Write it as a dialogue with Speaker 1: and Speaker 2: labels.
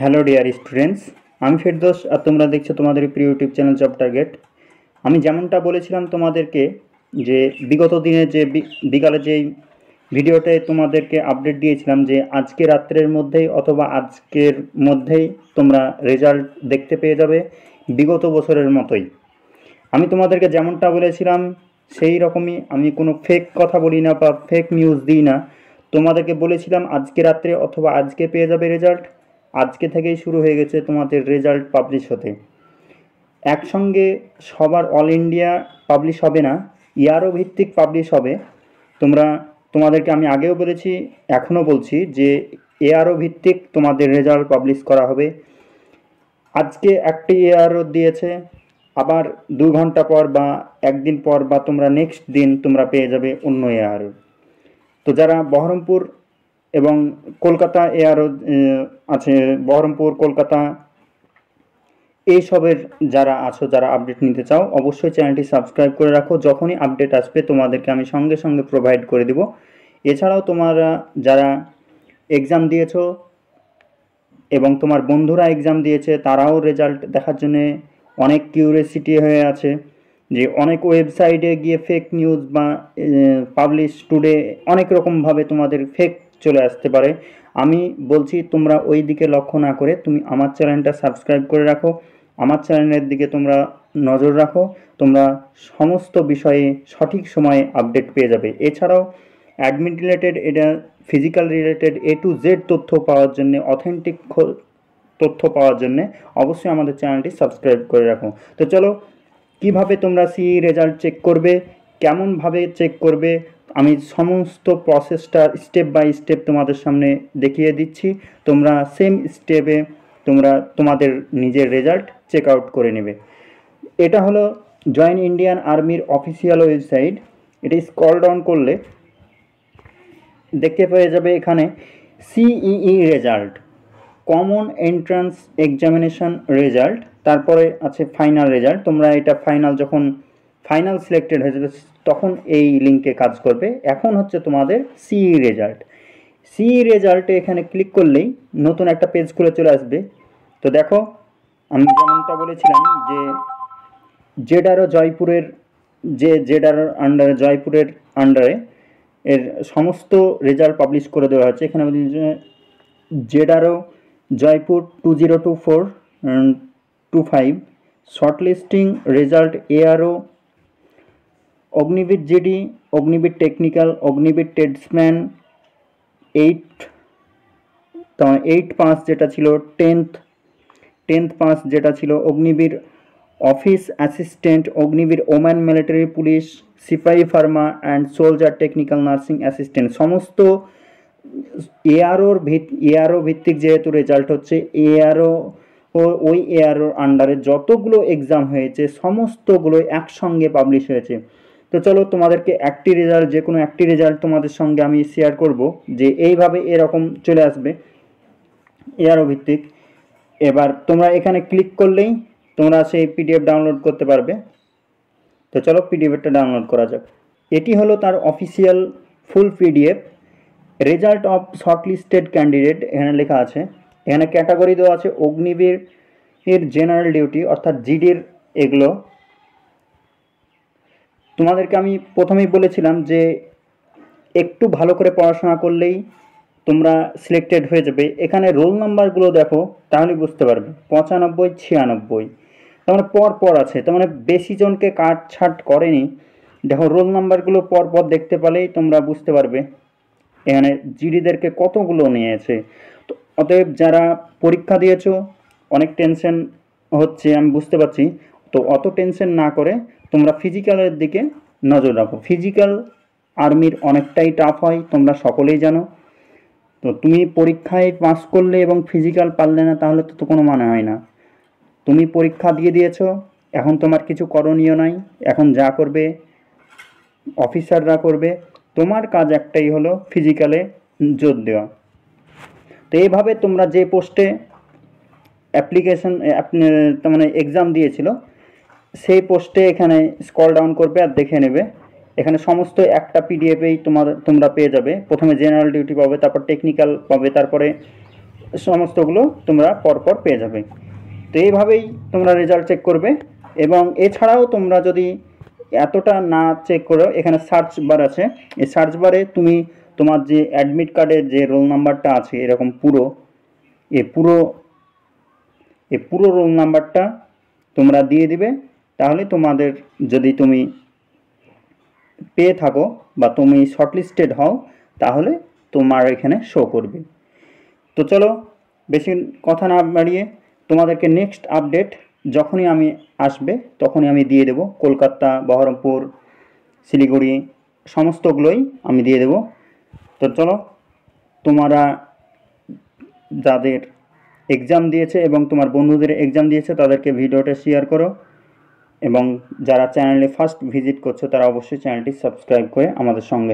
Speaker 1: Hello dear students, আমি ফেরদৌস আর তোমরা দেখছো তোমাদের প্রিয় ইউটিউব চ্যানেল জব টার্গেট। আমি যেমনটা বলেছিলাম তোমাদেরকে যে বিগত দিনে যে বিকালে যেই ভিডিওতে তোমাদেরকে আপডেট দিয়েছিলাম যে আজকে রাত্রের মধ্যেই অথবা আজকের মধ্যেই তোমরা রেজাল্ট দেখতে পেয়ে যাবে বিগত বছরের মতোই। আমি তোমাদেরকে যেমনটা বলেছিলাম সেই রকমই, আমি কোনো ফেক কথা বলি না বা ফেক নিউজ দিই না। তোমাদেরকে বলেছিলাম আজকে রাত্রে অথবা আজকে পেয়ে যাবে রেজাল্ট। আজকে থেকেই শুরু হয়ে গেছে তোমাদের রেজাল্ট পাবলিশ হতে। একসঙ্গে সবার অল ইন্ডিয়া পাবলিশ হবে না, ইয়ারও ভিত্তিক পাবলিশ হবে। তোমাদেরকে আমি আগেও বলেছি, এখনও বলছি যে এআরও ভিত্তিক তোমাদের রেজাল্ট পাবলিশ করা হবে। আজকে একটি এআরও দিয়েছে, আবার 2 ঘন্টা পর বা একদিন পর বা তোমরা নেক্সট দিন তোমরা পেয়ে যাবে অন্য এআরও। তো যারা বহরমপুর এবং কলকাতা এআরও আছে, বহরমপুর কলকাতা এইসবের যারা আছো, যারা আপডেট নিতে চাও, অবশ্যই চ্যানেলটি সাবস্ক্রাইব করে রাখো। যখনই আপডেট আসবে তোমাদেরকে আমি সঙ্গে সঙ্গে প্রোভাইড করে দেব। এছাড়াও তোমরা যারা এক্সাম দিয়েছো এবং তোমার বন্ধুরা এক্সাম দিয়েছে, তারাও রেজাল্ট দেখার জন্যে অনেক কিউরিয়াসিটি হয়ে আছে যে অনেক ওয়েবসাইটে গিয়ে ফেক নিউজ বা পাবলিশ টুডে অনেক রকমভাবে তোমাদের ফেক চলে আসতে পারে। আমি বলছি তোমরা ওই দিকে লক্ষ্য না করে তুমি আমার চ্যানেলটা সাবস্ক্রাইব করে রাখো, আমার চ্যানেলের দিকে তোমরা নজর রাখো। তোমরা সমস্ত বিষয়ে সঠিক সময়ে আপডেট পেয়ে যাবে। এছাড়াও অ্যাডমিট রিলেটেড, এটা physical related A to Z তথ্য পাওয়ার জন্য, অথেন্টিক তথ্য পাওয়ার জন্য অবশ্যই আমাদের চ্যানেলটি সাবস্ক্রাইব করে রাখো। তো চলো, কিভাবে তোমরা সিই রেজাল্ট চেক করবে, কেমনভাবে চেক করবে, আমি সমস্ত প্রসেসটা স্টেপ বাই স্টেপ তোমাদের সামনে দেখিয়ে দিচ্ছি। তোমরা সেম স্টেপে তোমরা তোমাদের নিজের রেজাল্ট চেক আউট করে নেবে। এটা হলো জয়েন ইন্ডিয়ান আর্মির অফিসিয়াল ওয়েবসাইট। এটা স্ক্রল ডাউন করলে দেখতে পেয়ে যাবে এখানে CEE result, common entrance examination result, তারপরে আছে ফাইনাল রেজাল্ট। তোমরা এটা ফাইনাল, যখন ফাইনাল সিলেক্টেড হয়ে যাবে তখন এই লিঙ্কে কাজ করবে। এখন হচ্ছে তোমাদের সিই রেজাল্ট। সিই রেজাল্টে এখানে ক্লিক করলেই নতুন একটা পেজ খুলে চলে আসবে। তো দেখো, আমি যেমনটা বলেছিলাম যে জেডারও জয়পুরের, জেডারও আন্ডারে, জয়পুরের আন্ডারে এর সমস্ত রেজাল্ট পাবলিশ করে দেওয়া হয়েছে। এখানে জেডারও Jaipur 2024-25 shortlisting result ARO, Agniveer GD, Agniveer technical, Agniveer tradesman 8/5 যেটা ছিল, 10/5 যেটা ছিল, Agniveer office assistant, Agniveer woman military police, সিপাহি pharma and soldier technical nursing assistant. সমস্ত এআরও ভিত্তিক যেহেতু রেজাল্ট হচ্ছে, ওই এআরওর আন্ডারে যতগুলো এক্সাম হয়েছে সমস্তগুলো একসঙ্গে পাবলিশ হয়েছে। তো চলো, তোমাদেরকে একটি রেজাল্ট, যে কোনো একটি রেজাল্ট তোমাদের সঙ্গে আমি শেয়ার করব যে এইভাবে এরকম চলে আসবে এআরও ভিত্তিক। এবার তোমরা এখানে ক্লিক করলেই তোমরা সেই পিডিএফ ডাউনলোড করতে পারবে। তো চলো পিডিএফটা ডাউনলোড করা যাক। এটি হলো তার official full PDF. Result of shortlisted candidate এখানে লেখা আছে। এখানে ক্যাটাগরি দেওয়া আছে অগ্নিবীর এর জেনারেল ডিউটি অর্থাৎ জিডির এগুলো। তোমাদেরকে আমি প্রথমেই বলেছিলাম যে একটু ভালো করে পড়াশোনা করলেই তোমরা সিলেক্টেড হয়ে যাবে। এখানে রোল নাম্বারগুলো দেখো, তাহলে বুঝতে পারবে। 95, 96, তার মানে পর আছে, তার মানে বেশি জনকে কাটছাট করেনি। দেখো রোল নাম্বারগুলো পর দেখতে পেলেই তোমরা বুঝতে পারবে এখানে জিডিদেরকে কতগুলো নিয়েছে। তো অতএব যারা পরীক্ষা দিয়েছো অনেক টেনশন হচ্ছে, আমি বুঝতে পারছি। তো অত টেনশন না করে তোমরা ফিজিক্যালের দিকে নজর রাখো। ফিজিক্যাল আর্মির অনেকটাই টাফ হয়, তোমরা সকলেই জানো। তো তুমি পরীক্ষায় পাস করলে এবং ফিজিক্যাল পারলে না, তাহলে তো কোনো মানে হয় না। তুমি পরীক্ষা দিয়ে দিয়েছো, এখন তোমার কিছু করণীয় নাই। এখন যা করবে অফিসাররা করবে, তোমার কাজ একটাই হলো ফিজিক্যালে জোর দেওয়া। তো এইভাবে তোমরা যে পোস্টে অ্যাপ্লিকেশন তার মানে এক্সাম দিয়েছিল সেই পোস্টে এখানে স্ক্রল ডাউন করবে আর দেখে নেবে। এখানে সমস্ত একটা পিডিএফেই তোমরা পেয়ে যাবে। প্রথমে জেনারেল ডিউটি পাবে, তারপর টেকনিক্যাল পাবে, তারপরে সমস্তগুলো তোমরা পরপর পেয়ে যাবে। তো এইভাবেই তোমরা রেজাল্ট চেক করবে। এবং এছাড়াও তোমরা যদি এতটা না চেক করো, এখানে সার্চ বার আছে, এই সার্চ বারে তুমি তোমার যে অ্যাডমিট কার্ডের যে রোল নাম্বারটা আছে এরকম এই পুরো রোল নাম্বারটা তোমরা দিয়ে দিবে। তাহলে তোমাদের যদি তুমি পেয়ে থাকো বা তুমি শর্টলিস্টেড হও তাহলে তোমার এখানে শো করবে। তো চলো বেশি কথা না বাড়িয়ে তোমাদেরকে নেক্সট আপডেট যখনই আমি আসবে তখনই আমি দিয়ে দেব। কলকাতা, বহরমপুর, শিলিগুড়ি সমস্তগুলোই আমি দিয়ে দেব। তো চলো, তোমরা যাদের এক্সাম দিয়েছে এবং তোমার বন্ধুদের এক্সাম দিয়েছে তাদেরকে ভিডিওটা শেয়ার করো, এবং যারা চ্যানেলে ফার্স্ট ভিজিট করছো তারা অবশ্যই চ্যানেলটি সাবস্ক্রাইব করে আমাদের সঙ্গে